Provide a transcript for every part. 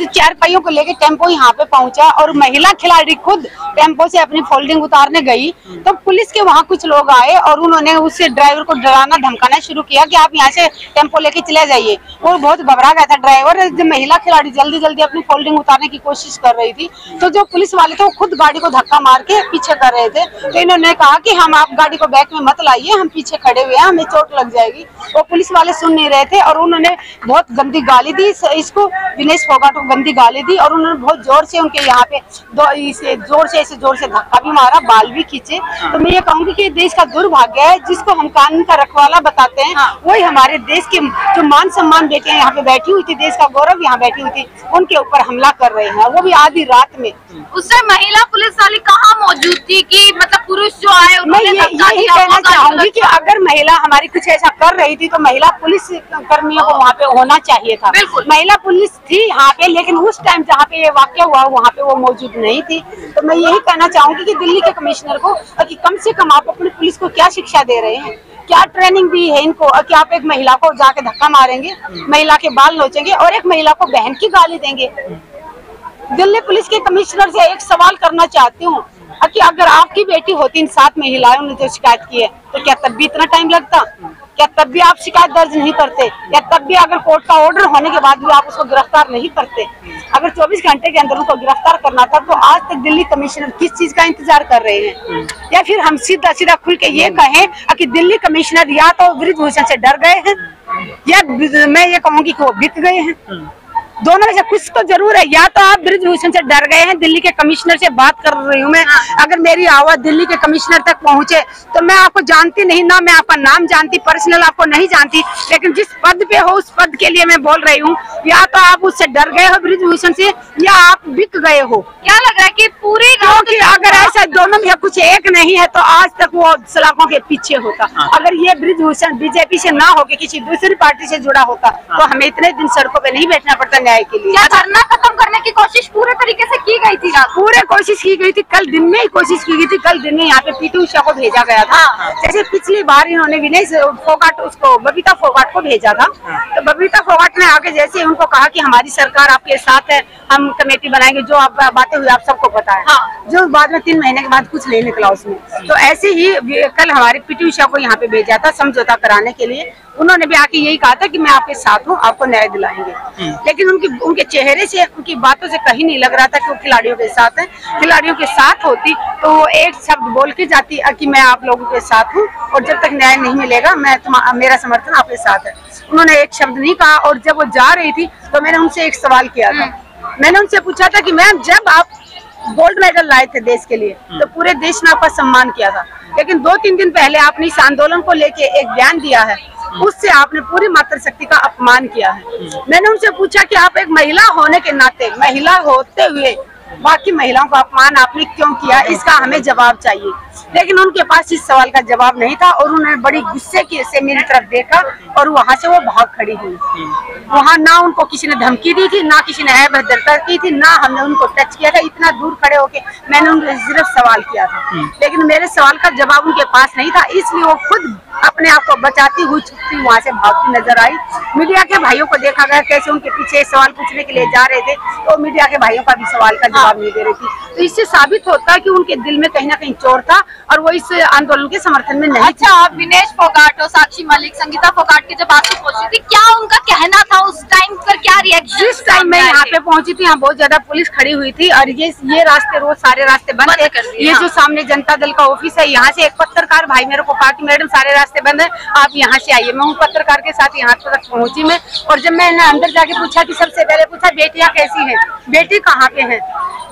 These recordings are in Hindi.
4 पहियों को लेके टेम्पो यहाँ पे पहुंचा और महिला खिलाड़ी खुद टेम्पो से अपनी फोल्डिंग उतारने गई तो पुलिस के वहाँ कुछ लोग आए और उन्होंने उससे ड्राइवर को डराना धमकाना शुरू किया कि आप यहाँ से टेम्पो लेके चले जाइए। वो बहुत घबरा गया था ड्राइवर। जब महिला खिलाड़ी जल्दी जल्दी अपनी फोल्डिंग उतारने की कोशिश कर रही थी तो जो पुलिस वाले थे वो खुद गाड़ी को धक्का मार के पीछे कर रहे थे। तो इन्होंने कहा कि हम आप गाड़ी को बैक में मत लाइए, हम पीछे खड़े हुए हैं, हमें चोट लग जाएगी। वो पुलिस वाले सुन नहीं रहे थे और उन्होंने बहुत गंदी गाली दी इसको, विनेश फोगाट को गंदी गाली दी और उन्होंने बहुत जोर से उनके यहाँ पे जोर से धक्का भी मारा, बाल भी खींचे। तो मैं ये कहूँगी कि देश का दुर्भाग्य है जिसको हम कानून का रखवाला बताते हैं वही हमारे देश के जो मान सम्मान बेटियां यहाँ पे बैठी हुई थी, देश का गौरव यहाँ बैठी हुई थी, उनके ऊपर हमला कर रहे हैं, वो भी आधी रात में। उससे महिला पुलिस वाली कहाँ मौजूद थी कि मतलब पुरुष जो आए मैं यही कहना चाहूंगी कि अगर महिला हमारी कुछ ऐसा कर रही थी तो महिला पुलिस कर्मियों को वहाँ पे होना चाहिए था। महिला पुलिस थी यहाँ पे लेकिन उस टाइम जहाँ पे ये वाक्य हुआ वहाँ पे वो मौजूद नहीं थी। तो मैं यही कहना चाहूंगी कि दिल्ली के कमिश्नर को कि कम से कम आप अपनी पुलिस को क्या शिक्षा दे रहे हैं, क्या ट्रेनिंग दी है इनको कि आप एक महिला को जाके धक्का मारेंगे, महिला के बाल नोचेंगे और एक महिला को बहन की गाली देंगे। दिल्ली पुलिस के कमिश्नर से एक सवाल करना चाहती हूँ कि अगर आपकी बेटी होती इन 7 महिलाओं ने जो शिकायत की है तो क्या तब भी इतना टाइम लगता? क्या तब भी आप शिकायत दर्ज नहीं करते? या तब भी अगर कोर्ट का ऑर्डर होने के बाद भी आप उसको गिरफ्तार नहीं करते? अगर 24 घंटे के अंदर उनको गिरफ्तार करना था तो आज तक दिल्ली कमिश्नर किस चीज का इंतजार कर रहे हैं? या फिर हम सीधा सीधा खुल के ये कहें कि दिल्ली कमिश्नर या तो बृजभूषण से डर गए हैं या मैं ये कहूँगी कि वो बिक गए हैं। दोनों में से कुछ तो जरूर है, या तो आप बृजभूषण से डर गए हैं। दिल्ली के कमिश्नर से बात कर रही हूँ मैं, अगर मेरी आवाज दिल्ली के कमिश्नर तक पहुँचे तो मैं आपको जानती नहीं ना, मैं आपका नाम जानती, पर्सनल आपको नहीं जानती, लेकिन जिस पद पे हो उस पद के लिए मैं बोल रही हूँ। या तो आप उससे डर गए हो बृजभूषण से या आप बिक गए हो। क्या लग रहा है कि पूरे क्योंकि अगर ऐसा दोनों में कुछ एक नहीं है तो आज तक वो सलाखों के पीछे होता। अगर ये बृजभूषण बीजेपी से ना होके किसी दूसरी पार्टी से जुड़ा होता तो हमें इतने दिन सड़कों पे नहीं बैठना पड़ता न्याय के लिए। क्या धरना खत्म करने की कोशिश पूरे तरीके से की गई थी? पूरे कोशिश की गई थी, कल दिन में ही कोशिश की गई थी। कल दिन में यहाँ पे पीटी उषा को भेजा गया था। जैसे पिछली बार इन्होंने विनेश फोगाट उसको बबीता फोगाट को भेजा था तो बबीता फोगाट ने आगे जैसे उनको कहा कि हमारी सरकार आपके साथ है, हम कमेटी बनाएंगे, जो आप बातें हुई आप सबको पता है। जो बाद में 3 महीने के बाद कुछ नहीं निकला उसमें। तो ऐसे ही कल हमारे पीटी उषा को यहाँ पे भेजा था समझौता कराने के लिए। उन्होंने भी आके यही कहा था कि मैं आपके साथ हूँ, आपको न्याय दिलाएंगे। लेकिन उनके चेहरे से, उनकी बातों से कहीं नहीं लग रहा था कि वो खिलाड़ियों के साथ है। खिलाड़ियों के साथ होती तो वो एक शब्द बोल के जाती कि मैं आप लोगों के साथ हूँ और जब तक न्याय नहीं मिलेगा मेरा समर्थन आपके साथ है। उन्होंने एक शब्द नहीं कहा। और जब वो जा रही थी तो मैंने उनसे एक सवाल किया था। मैंने उनसे पूछा था कि मैम जब आप गोल्ड मेडल लाए थे देश के लिए तो पूरे देश ने आपका सम्मान किया था, लेकिन 2-3 दिन पहले आपने इस आंदोलन को लेके एक बयान दिया है, उससे आपने पूरी मातृशक्ति का अपमान किया है। मैंने उनसे पूछा कि आप एक महिला होने के नाते, महिला होते हुए बाकी महिलाओं का अपमान आपने क्यों किया, इसका हमें जवाब चाहिए। लेकिन उनके पास इस सवाल का जवाब नहीं था और उन्होंने बड़ी गुस्से से मेरी तरफ देखा और वहां से वो भाग खड़ी हुई। वहां ना उनको किसी ने धमकी दी थी, ना किसी ने अभद्रता की थी, ना हमने उनको टच किया था। इतना दूर खड़े होके मैंने उनसे सिर्फ सवाल किया था, लेकिन मेरे सवाल का जवाब उनके पास नहीं था। इसलिए वो खुद अपने आप को बचाती हुई छुपती वहां से भागती नजर आई। मीडिया के भाइयों को देखा गया कैसे उनके पीछे सवाल पूछने के लिए जा रहे थे तो मीडिया के भाइयों का भी सवाल का जवाब नहीं दे रही थी। तो इससे साबित होता है कि उनके दिल में कहीं ना कहीं चोर था और वो इस आंदोलन के समर्थन में नहीं। अच्छा, आप विनेश फोगाट और साक्षी मलिक, संगीता फोगाट की जब आंसू पहुंची थी, क्या उनका कहना था उस टाइम पर, क्या रिएक्शन? जिस टाइम मैं यहाँ पे पहुंची थी यहाँ बहुत ज्यादा पुलिस खड़ी हुई थी और ये रास्ते रोज सारे रास्ते बंद है। ये जो सामने जनता दल का ऑफिस है, यहाँ से एक पत्रकार भाई मेरे को कहा कि मैडम सारे रास्ते बंद है, आप यहाँ से आइए। मैं उन पत्रकार के साथ यहाँ तक पहुंची मैं, और जब मैंने अंदर जाके पूछा कि सबसे पहले पूछा बेटियां कैसी हैं, बेटी कहाँ पे है।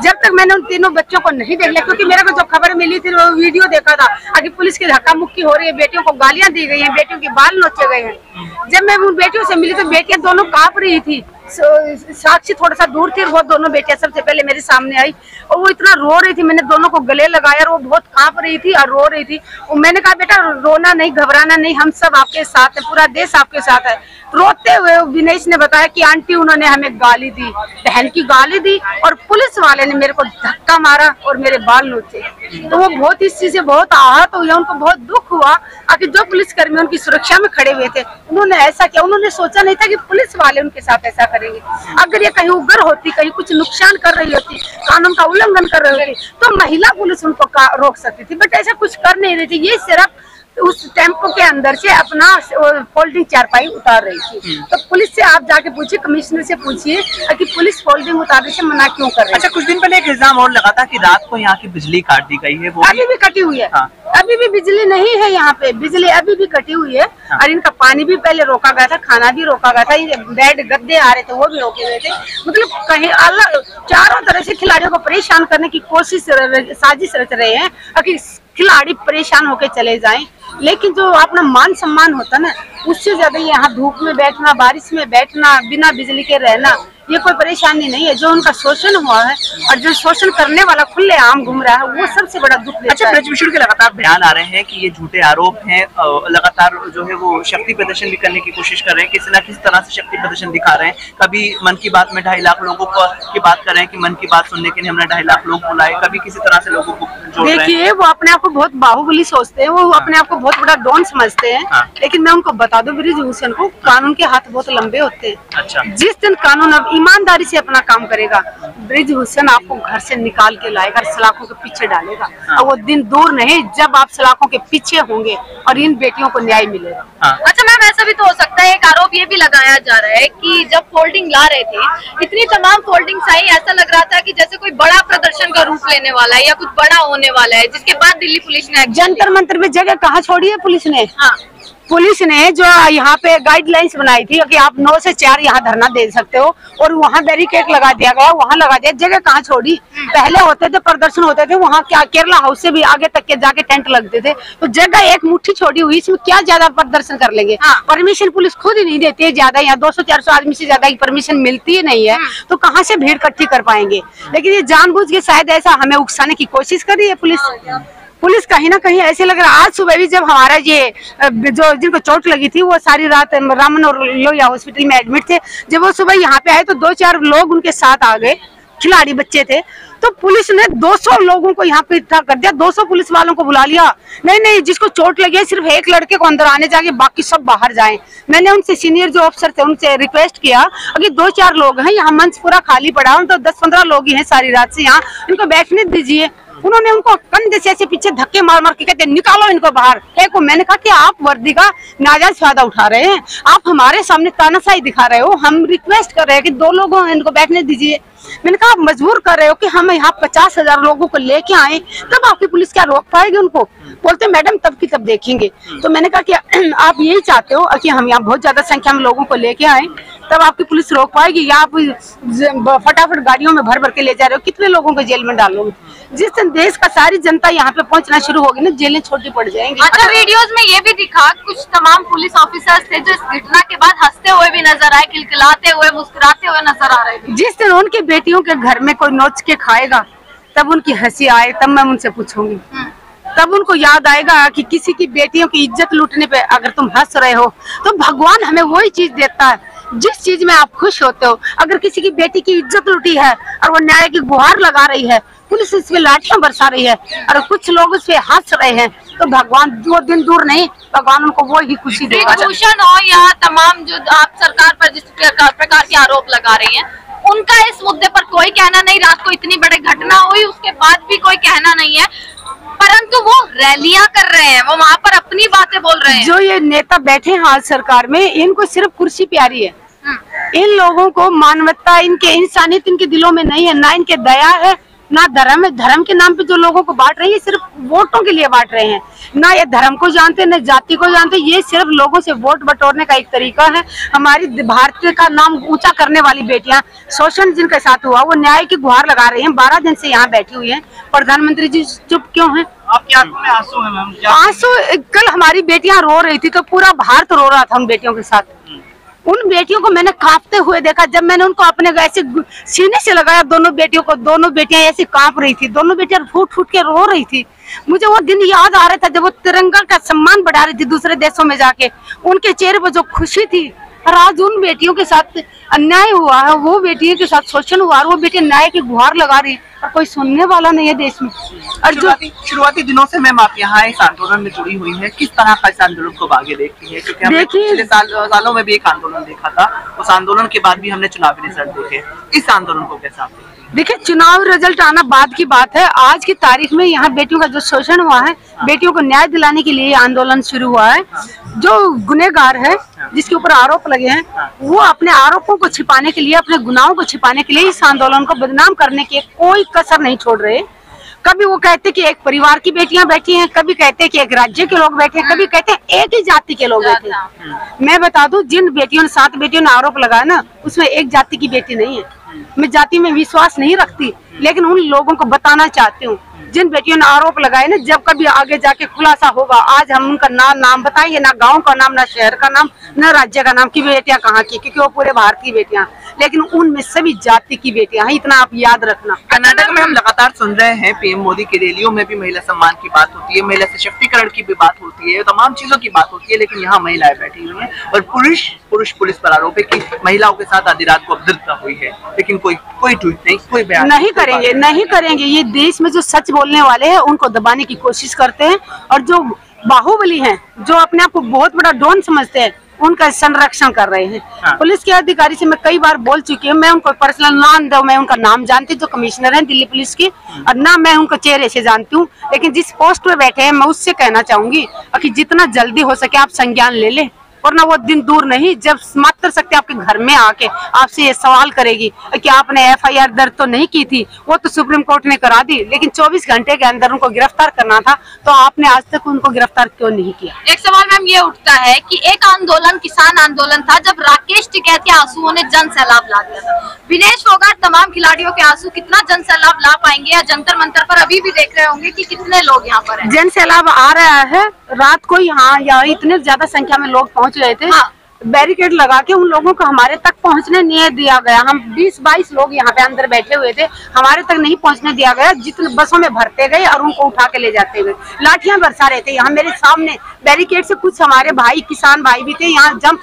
जब तक मैंने उन तीनों बच्चों को नहीं देख लिया, क्योंकि मेरे को जो खबर मिली थी वो वीडियो देखा था कि पुलिस की धक्का मुक्की हो रही है, बेटियों को गालियां दी गई हैं, बेटियों के बाल नोचे गए हैं। जब मैं उन बेटियों से मिली तो बेटियां दोनों कांप रही थी। साक्षी थोड़ा सा दूर थी, वो दोनों बेटियां सबसे पहले मेरे सामने आई और वो इतना रो रही थी। मैंने दोनों को गले लगाया और वो बहुत कांप रही थी और रो रही थी। और मैंने कहा बेटा रोना नहीं, घबराना नहीं, हम सब आपके साथ हैं, पूरा देश आपके साथ है। रोते हुए विनेश ने बताया कि आंटी उन्होंने हमें गाली दी, बहन की गाली दी और पुलिस वाले ने मेरे को धक्का मारा और मेरे बाल नोचे। तो वो बहुत इस चीज से बहुत आहत हुए, उनको बहुत दुख हुआ। आखिर जो पुलिसकर्मी उनकी सुरक्षा में खड़े हुए थे उन्होंने ऐसा किया, उन्होंने सोचा नहीं था कि पुलिस वाले उनके साथ ऐसा करेंगे। अगर ये कहीं उग्र होती, कहीं कुछ नुकसान कर रही होती, कानून का उल्लंघन कर रही होती, तो महिला पुलिस उनको रोक सकती थी, बट ऐसा कुछ कर नहीं रही थी। ये सिर्फ उस टेम्पो के अंदर से अपना फोल्डिंग चारपाई उतार रही थी। तो पुलिस से आप जाके पूछिए, कमिश्नर से पूछिए कि पुलिस फोल्डिंग उतारने से मना क्यों कर रही है। अच्छा, कुछ दिन पहले एक इल्जाम और लगा था कि रात को यहाँ की बिजली काट दी गई है, वो अभी भी कटी हुई है। हाँ। अभी भी बिजली नहीं है यहाँ पे, बिजली अभी भी कटी हुई है। हाँ। और इनका पानी भी पहले रोका गया था, खाना भी रोका गया था, ये बेड गद्दे आ रहे थे वो भी रोके गए थे। मतलब कहीं अलग चारों तरह से खिलाड़ियों को परेशान करने की कोशिश, साजिश रच रहे हैं कि खिलाड़ी परेशान होके चले जाएं। लेकिन जो अपना मान सम्मान होता ना, उससे ज्यादा यहाँ धूप में बैठना, बारिश में बैठना, बिना बिजली के रहना, ये कोई परेशानी नहीं है। जो उनका शोषण हुआ है और जो शोषण करने वाला खुले आम घूम रहा है, वो सबसे बड़ा दुख देता है। अच्छा, ब्रजभूषण के लगातार बयान आ रहे हैं कि ये झूठे आरोप हैं, लगातार जो है वो शक्ति प्रदर्शन भी करने की कोशिश कर रहे हैं, किसी न किसी तरह से शक्ति प्रदर्शन दिखा रहे हैं। कभी मन की बात में 2.5 लाख लोगों की बात कर रहे हैं कि मन की बात सुनने के लिए हमने 2.5 लाख लोग बुलाए, कभी किसी तरह से लोगों को जोड़ रहे हैं। देखिए, वो अपने आप को बहुत बाहुबली सोचते हैं, वो अपने आप को बहुत बड़ा डॉन समझते हैं। हाँ। लेकिन मैं उनको बता दूं, ब्रजभूषण को कानून के हाथ बहुत लंबे होते हैं। अच्छा। जिस दिन कानून अब ईमानदारी से अपना काम करेगा, ब्रजभूषण आपको घर से निकाल के लाएगा, सलाखों के पीछे डालेगा। हाँ। और वो दिन दूर नहीं जब आप सलाखों के पीछे होंगे और इन बेटियों को न्याय मिलेगा। हाँ। अच्छा मैम, ऐसा भी तो हो सकता है, एक आरोप ये भी लगाया जा रहा है कि जब फोल्डिंग ला रहे थे, इतनी तमाम फोल्डिंग्स आई, ऐसा लग रहा था कि जैसे कोई बड़ा प्रदर्शन का रूप लेने वाला है या कुछ बड़ा होने वाला है, जिसके बाद दिल्ली पुलिस ने जंतर मंतर में जगह कहाँ छोड़ी है पुलिस ने? हाँ। पुलिस ने जो यहाँ पे गाइडलाइंस बनाई थी कि आप 9 से 4 यहाँ धरना दे सकते हो, और वहाँ बैरिकेड लगा दिया गया, वहाँ लगा दिया। जगह कहाँ छोड़ी? पहले होते थे, प्रदर्शन होते थे, वहाँ क्या केरला हाउस से भी आगे तक के जाके टेंट लगते थे। तो जगह एक मुट्ठी छोड़ी हुई, इसमें क्या ज्यादा प्रदर्शन कर लेंगे? हाँ। परमिशन पुलिस खुद ही नहीं देती है ज्यादा, यहाँ 200-400 आदमी से ज्यादा की परमिशन मिलती ही नहीं है, तो कहाँ से भीड़ इकट्ठी कर पाएंगे? लेकिन ये जानबूझ के शायद ऐसा हमें उकसाने की कोशिश कर रही है पुलिस कहीं ना कहीं ऐसे लग रहा है। आज सुबह भी जब हमारा ये जो जिनको चोट लगी थी, वो सारी रात रामन और लोहिया हॉस्पिटल में एडमिट थे, जब वो सुबह यहाँ पे आए तो 2-4 लोग उनके साथ आ गए, खिलाड़ी बच्चे थे। तो पुलिस ने 200 लोगों को यहाँ पे इकट्ठा कर दिया, 200 पुलिस वालों को बुला लिया। नहीं, जिसको चोट लगी है सिर्फ एक लड़के को अंदर आने जाके, बाकी सब बाहर जाएं। मैंने उनसे, सीनियर जो अफसर थे, उनसे रिक्वेस्ट किया, अगर 2-4 लोग हैं, यहाँ मंच पूरा खाली पड़ा है, तो 10-15 लोग ही हैं सारी रात से यहाँ, इनको बैठने दीजिए। उन्होंने उनको कंधे से ऐसे पीछे धक्के मार मार के कहते निकालो इनको बाहर। एक को मैंने कहा कि आप वर्दी का नाजायज फायदा उठा रहे हैं, आप हमारे सामने तानाशाही दिखा रहे हो, हम रिक्वेस्ट कर रहे हैं कि 2 लोगों इनको बैठने दीजिए। मैंने कहा आप मजबूर कर रहे हो कि हम यहाँ 50,000 लोगों को लेके आए, तब आपकी पुलिस क्या रोक पाएगी उनको? बोलते मैडम तब की तब देखेंगे। तो मैंने कहा कि आप यही चाहते हो कि हम यहाँ बहुत ज्यादा संख्या में लोगों को लेके आए, तब आपकी पुलिस रोक पाएगी, या आप फटाफट गाड़ियों में भर भर के ले जा रहे हो? कितने लोगों को जेल में डालोगे? जिस दिन देश का सारी जनता यहाँ पे पहुँचना शुरू होगी ना, जेलें छोटी पड़ जाएंगी। अच्छा, वीडियोस में ये भी दिखा, कुछ तमाम पुलिस ऑफिसर्स थे जो इस घटना के बाद हंसते हुए भी नजर आए, खिलखिलाते हुए, मुस्कुराते हुए नजर आ रहे थे। जिस दिन उनकी बेटियों के घर में कोई नोच के खाएगा, तब उनकी हंसी आए, तब मैं उनसे पूछूंगी, तब उनको याद आएगा कि किसी की बेटियों की इज्जत लूटने पे अगर तुम हंस रहे हो, तो भगवान हमें वही चीज देता है जिस चीज में आप खुश होते हो। अगर किसी की बेटी की इज्जत लूटी है और वो न्याय की गुहार लगा रही है, पुलिस इस पे लाठियां बरसा रही है और कुछ लोग उस पे हंस रहे हैं, तो भगवान वो दिन दूर नहीं, भगवान उनको वो ही खुशी देगा। ब्रजभूषण हो या तमाम जो आप सरकार पर जिस प्रकार के आरोप लगा रही हैं, उनका इस मुद्दे पर कोई कहना नहीं। रात को इतनी बड़ी घटना हुई, उसके बाद भी कोई कहना नहीं है, परंतु वो रैलियां कर रहे हैं, वो वहाँ पर अपनी बातें बोल रहे हैं। जो ये नेता बैठे हैं आज सरकार में, इनको सिर्फ कुर्सी प्यारी है। इन लोगों को मानवता, इनके इंसानियत इनके दिलों में नहीं है, ना इनके दया है, ना धर्म है। धर्म के नाम पे जो लोगों को बांट रहे हैं, ये सिर्फ वोटों के लिए बांट रहे हैं, ना ये धर्म को जानते, ना जाति को जानते। ये सिर्फ लोगों से वोट बटोरने का एक तरीका है। हमारी भारत का नाम ऊंचा करने वाली बेटियां, शोषण जिनके साथ हुआ, वो न्याय की गुहार लगा रही हैं। 12 दिन से यहाँ बैठी हुई हैं। प्रधानमंत्री जी चुप क्यों हैं? आपकी आंखों में आंसू है मैम? आंसू, कल हमारी बेटियां रो रही थी तो पूरा भारत रो रहा था उन बेटियों के साथ। उन बेटियों को मैंने कांपते हुए देखा, जब मैंने उनको अपने ऐसे सीने से लगाया दोनों बेटियों को, दोनों बेटियां ऐसे कांप रही थी, दोनों बेटियां फूट फूट के रो रही थी। मुझे वो दिन याद आ रहा था जब वो तिरंगा का सम्मान बढ़ा रही थी दूसरे देशों में जाके, उनके चेहरे पर जो खुशी थी, और आज उन बेटियों के साथ अन्याय हुआ है, वो बेटियों के साथ शोषण हुआ है, वो बेटी न्याय की गुहार लगा रही है और कोई सुनने वाला नहीं है देश में। और जो शुरुआती दिनों से मैम आप यहाँ इस आंदोलन में जुड़ी हुई हैं, किस तरह का इस आंदोलन को आगे देखती है? क्योंकि हमने पिछले सालों में भी एक आंदोलन देखा था, उस आंदोलन के बाद भी हमने चुनावी रिजल्ट देखे, इस आंदोलन को कैसा आप देखते हैं? देखिए, चुनाव रिजल्ट आना बाद की बात है। आज की तारीख में यहाँ बेटियों का जो शोषण हुआ है, बेटियों को न्याय दिलाने के लिए आंदोलन शुरू हुआ है। जो गुनहगार है, जिसके ऊपर आरोप लगे हैं, वो अपने आरोपों को छिपाने के लिए, अपने गुनाहों को छिपाने के लिए इस आंदोलन को बदनाम करने की कोई कसर नहीं छोड़ रहे। कभी वो कहते कि एक परिवार की बेटियां बैठी हैं, कभी कहते कि एक राज्य के लोग बैठे हैं, कभी कहते हैं एक ही जाति के लोग बैठे हैं। मैं बता दूं, जिन बेटियों ने 7 बेटियों ने आरोप लगाया ना, उसमें एक जाति की बेटी नहीं है। मैं जाति में विश्वास नहीं रखती, लेकिन उन लोगों को बताना चाहती हूँ, जिन बेटियों ने आरोप लगाए ना, जब कभी आगे जाके खुलासा होगा, आज हम उनका नाम बताएंगे, ना गांव का नाम, ना शहर का नाम, ना राज्य का नाम, की बेटियां कहाँ की, क्योंकि वो पूरे भारत की बेटियां, लेकिन उनमें सभी जाति की बेटियां हैं, इतना आप याद रखना। कर्नाटक में हम लगातार सुन रहे हैं, पीएम मोदी की रैलियों में भी महिला सम्मान की बात होती है, महिला सशक्तिकरण की भी बात होती है, तमाम चीजों की बात होती है, लेकिन यहाँ महिलाएं बैठी हुई हैं और पुरुष पुलिस पर आरोप है कि महिलाओं के साथ आधी रात को अभद्रता हुई है, लेकिन कोई ट्वीट नहीं, कोई बयान नहीं करेंगे। ये देश में जो सच बोलने वाले हैं उनको दबाने की कोशिश करते हैं, और जो बाहुबली हैं, जो अपने आप को बहुत बड़ा डॉन समझते हैं, उनका संरक्षण कर रहे हैं। हाँ। पुलिस के अधिकारी से मैं कई बार बोल चुकी हूँ, मैं उनको पर्सनल नाम दो, मैं उनका नाम जानती हूँ, जो कमिश्नर हैं दिल्ली पुलिस की, और ना मैं उनको चेहरे से जानती हूँ, लेकिन जिस पोस्ट पे बैठे हैं मैं उससे कहना चाहूंगी कि जितना जल्दी हो सके आप संज्ञान ले लें, वरना वो दिन दूर नहीं जब मातृ शक्ति आपके घर में आके आपसे ये सवाल करेगी कि आपने FIR दर्ज तो नहीं की थी, वो तो सुप्रीम कोर्ट ने करा दी, लेकिन 24 घंटे के अंदर उनको गिरफ्तार करना था, तो आपने आज तक उनको गिरफ्तार क्यों नहीं किया? एक सवाल मैम ये उठता है कि एक आंदोलन किसान आंदोलन था जब राकेश टिकैत के आंसुओं ने जन सैलाब ला दिया था। विनेश फोगाट तमाम खिलाड़ियों के आंसू कितना जन सैलाब ला पाएंगे, या जंतर मंतर पर अभी भी देख रहे होंगे कि कितने लोग यहाँ पर हैं? जन सैलाब आ रहा है, रात को यहाँ इतने ज्यादा संख्या में लोग पहुँच रहे थे। हाँ। बैरिकेड लगा के उन लोगों को हमारे तक पहुंचने नहीं दिया गया। हम 20-22 लोग यहाँ पे अंदर बैठे हुए थे, हमारे तक नहीं पहुंचने दिया गया। जितने बसों में भरते गए और उनको उठा के ले जाते गए, लाठियां बरसा रहे थे। यहाँ मेरे सामने बैरिकेड से कुछ हमारे भाई, किसान भाई भी थे, यहाँ जंप